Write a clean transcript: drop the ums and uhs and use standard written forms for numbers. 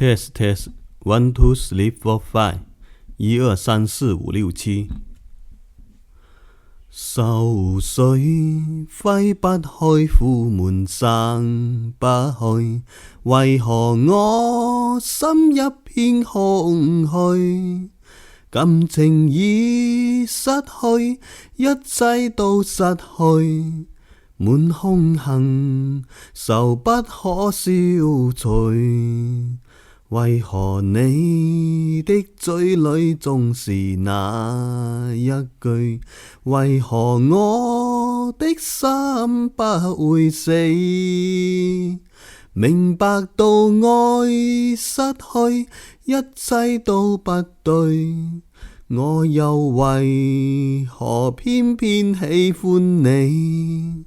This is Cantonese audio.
Test test 1 2 3 4 5 1 2 3 4 5 6 7。愁緒揮不開，苦悶生不去，為何我心一片空虛？感情已失去，一切都失去，滿空恨，愁不可消除。為何你的嘴裏總是那一句？為何我的心不會死？明白到愛失去，一切都不對，我又為何偏偏喜歡你？